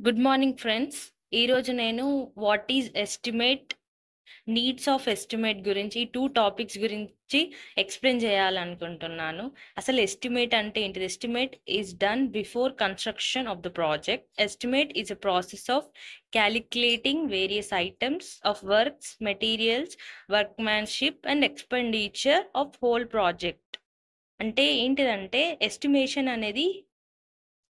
Good morning friends. ఈరోజు నేను what is estimate, needs of estimate గురించి ఈ 2 టాపిక్స్ గురించి ఎక్స్‌ప్లెయిన్ చేయాలనుకుంటున్నాను. అసలు ఎస్టిమేట్ అంటే ఏంటిది? Estimate is done before construction of the project. Estimate is a process of calculating various items of works, materials, workmanship and expenditure of whole project. అంటే ఏంటిదంటే estimation అనేది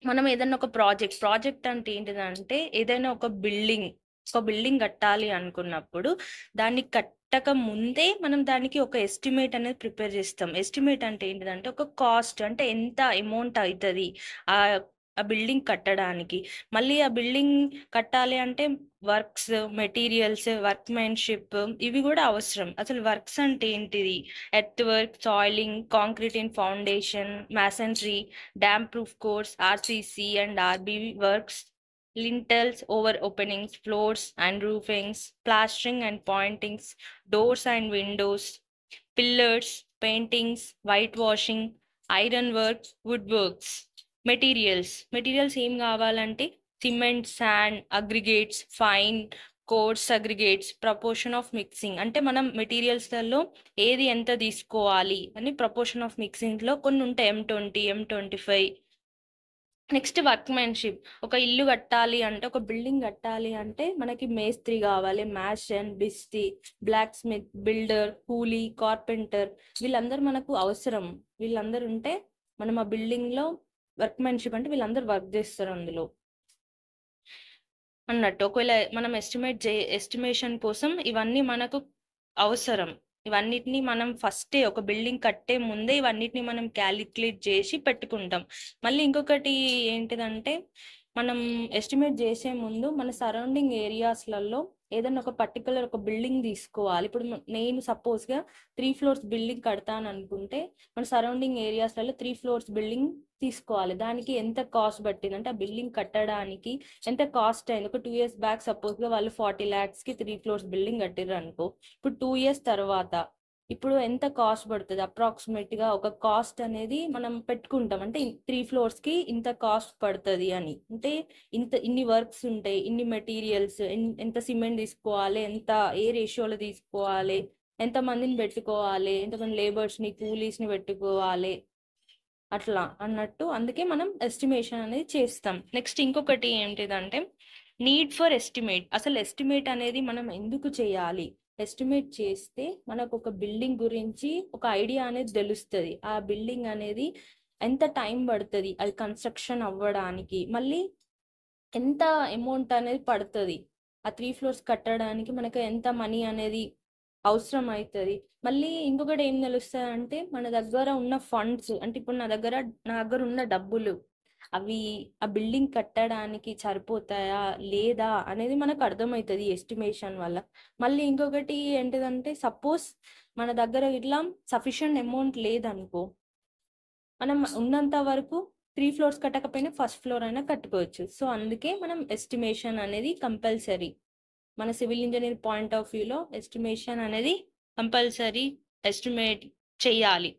మనం ఏదైనా ఒక ప్రాజెక్ట్ అంటే ఏంటిదంటే ఏదైనా ఒక బిల్డింగ్ కట్టాలి అనుకున్నప్పుడు దాన్ని కట్టక ముందే మనం దానికి ఒక ఎస్టిమేట్ అనేది ప్రిపేర్ చేస్తాం. ఎస్టిమేట్ అంటే ఏంటిదంటే ఒక కాస్ట్, అంటే ఎంత అమౌంట్ అవుతుంది ఆ ఆ బిల్డింగ్ కట్టడానికి. మళ్ళీ ఆ బిల్డింగ్ కట్టాలి అంటే వర్క్స్, మెటీరియల్స్, వర్క్మెన్షిప్ ఇవి కూడా అవసరం. అసలు వర్క్స్ అంటే ఏంటిది? Earth work, soiling, concrete in foundation, masonry, dam-proof course, RCC and RBV works, lintels, over openings, floors and roofings, plastering and pointings, doors and windows, pillars, paintings, whitewashing, ironwork, woodworks. Materials ఏం కావాలంటే cement, sand, aggregates, fine, course aggregates, proportion of mixing. అంటే మనం మెటీరియల్స్లలో ఏది ఎంత తీసుకోవాలి అని proportion of మిక్సింగ్లో కొన్ని ఉంటాయి, M20, M25. Next workmanship. ఒక ఇల్లు కట్టాలి అంటే, ఒక బిల్డింగ్ కట్టాలి అంటే మనకి మేస్త్రి కావాలి, మ్యాసన్, బిస్తి, బ్లాక్ స్మిత్, బిల్డర్, కూలీ, కార్పెంటర్, వీళ్ళందరూ మనకు అవసరం. వీళ్ళందరూ ఉంటే మనం ఆ బిల్డింగ్లో వర్క్మెన్షిప్ అంటే వీళ్ళందరూ వర్క్ చేస్తారు అందులో అన్నట్టు. ఒకవేళ మనం ఎస్టిమేషన్ కోసం ఇవన్నీ మనకు అవసరం. ఇవన్నిటిని మనం ఫస్టే ఒక బిల్డింగ్ కట్టే ముందే ఇవన్నిటిని మనం క్యాలిక్యులేట్ చేసి పెట్టుకుంటాం. మళ్ళీ ఇంకొకటి ఏంటిదంటే మనం ఎస్టిమేట్ చేసే ముందు మన సరౌండింగ్ ఏరియాస్లలో ఏదైనా ఒక పర్టికులర్ ఒక బిల్డింగ్ తీసుకోవాలి. ఇప్పుడు నేను సపోజ్గా 3 ఫ్లోర్స్ బిల్డింగ్ కడతాను అనుకుంటే మన సరౌండింగ్ ఏరియాస్లలో 3 ఫ్లోర్స్ బిల్డింగ్ తీసుకోవాలి. దానికి ఎంత కాస్ట్ పట్టింది అంటే ఆ బిల్డింగ్ కట్టడానికి ఎంత కాస్ట్ అయింది. ఒక 2 ఇయర్స్ బ్యాక్ సపోజ్గా వాళ్ళు 40 lakhsకి 3 ఫ్లోర్స్ బిల్డింగ్ కట్టిర్రు అనుకో, ఇప్పుడు 2 ఇయర్స్ తర్వాత ఇప్పుడు ఎంత కాస్ట్ పడుతుంది అప్రాక్సిమేట్గా ఒక కాస్ట్ అనేది మనం పెట్టుకుంటాం. అంటే 3 ఫ్లోర్స్కి ఇంత కాస్ట్ పడుతుంది అని. అంటే ఇన్ని వర్క్స్ ఉంటాయి, ఇన్ని మెటీరియల్స్, ఎంత సిమెంట్ తీసుకోవాలి, ఎంత ఏ రేషియోలో తీసుకోవాలి, ఎంతమందిని పెట్టుకోవాలి, ఎంతమంది లేబర్స్ని, కూలీస్ని పెట్టుకోవాలి, అట్లా అన్నట్టు. అందుకే మనం ఎస్టిమేషన్ అనేది చేస్తాం. నెక్స్ట్ ఇంకొకటి ఏంటిదంటే నీడ్ ఫర్ ఎస్టిమేట్. అసలు ఎస్టిమేట్ అనేది మనం ఎందుకు చేయాలి? ఎస్టిమేట్ చేస్తే మనకు ఒక బిల్డింగ్ గురించి ఒక ఐడియా అనేది తెలుస్తుంది. ఆ బిల్డింగ్ అనేది ఎంత టైం పడుతుంది అది కన్స్ట్రక్షన్ అవ్వడానికి, మళ్ళీ ఎంత అమౌంట్ అనేది పడుతుంది, ఆ 3 ఫ్లోర్స్ కట్టడానికి మనకు ఎంత మనీ అనేది అవసరం అవుతుంది. మళ్ళీ ఇంకొకటి ఏం తెలుస్తుంది అంటే మన దగ్గర ఉన్న ఫండ్స్, అంటే ఇప్పుడు నా దగ్గర ఉన్న డబ్బులు అవి ఆ బిల్డింగ్ కట్టడానికి సరిపోతాయా లేదా అనేది మనకు అర్థమవుతుంది ఎస్టిమేషన్ వల్ల. మళ్ళీ ఇంకొకటి ఏంటిదంటే సపోజ్ మన దగ్గర ఇట్లా సఫిషియంట్ అమౌంట్ లేదనుకో, మనం ఉన్నంత వరకు 3 ఫ్లోర్స్ కట్టకపోయినా ఫస్ట్ ఫ్లోర్ అయినా కట్టుకోవచ్చు. సో అందుకే మనం ఎస్టిమేషన్ అనేది కంపల్సరీ. మన సివిల్ ఇంజనీర్ పాయింట్ ఆఫ్ వ్యూలో ఎస్టిమేషన్ అనేది కంపల్సరీ ఎస్టిమేట్ చెయ్యాలి.